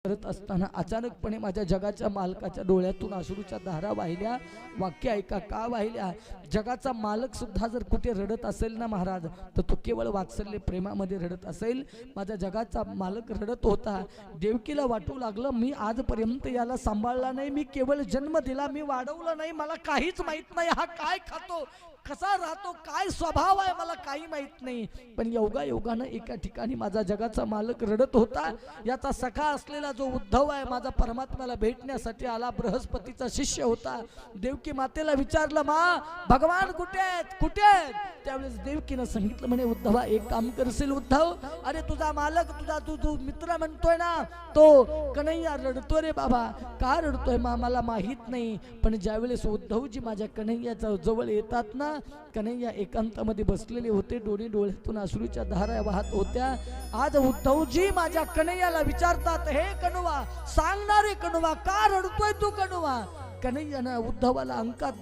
करत असताना अचानकपणे माझ्या जगाच्या मालकाच्या डोळ्यातून अश्रूच्या धारा वाहिल्या। वाक्य ऐका का वाहिल्या? जगाचा मालक सुद्धा जर कुठे रडत असेल ना महाराज, तर तो केवळ वात्सल्य प्रेमामध्ये रडत असेल। माझ्या जगाचा मालक रडत होता। देवकीला वाटू लागलं मी आजपर्यंत याला सांभाळला नाही, मी केवळ जन्म दिला, मी वाढवलं नाही, मला काहीच माहित नाही हा काय खातो, कसा राहतो, काय स्वभाव आहे मला काही माहित नाही। पण योगायोगानं एका ठिकाणी माझा जगाचा मालक रडत होता। याचा सखा असलेला जो उद्धव आहे माझा परमात्म्याला भेटण्यासाठी आला, बृहस्पतीचा शिष्य होता। देवकी मातेला विचारलं मा भगवान कुठे आहेत, कुठे आहेत? त्यावेळेस देवकीनं सांगितलं म्हणे उद्धवा एक काम करशील उद्धव, अरे तुझा मालक तुझा तू मित्र म्हणतोय ना तो कन्हैया रडतोय रे बाबा। का रडतोय मा मला माहित नाही, पण ज्यावेळेस उद्धवजी माझ्या कन्हैयाच्या जवळ येतात ना, कन्हैया एकांतामध्ये बसलेले होते, डोळ्यातून अश्रूच्या धारा वाहत होत्या। आज उद्धवजी माझ्या कन्हैयाला विचारतात हे कणवा सांगणारे कणवा का रडतोय तू कणवा? कन्हैयानं उद्धवाला अंकात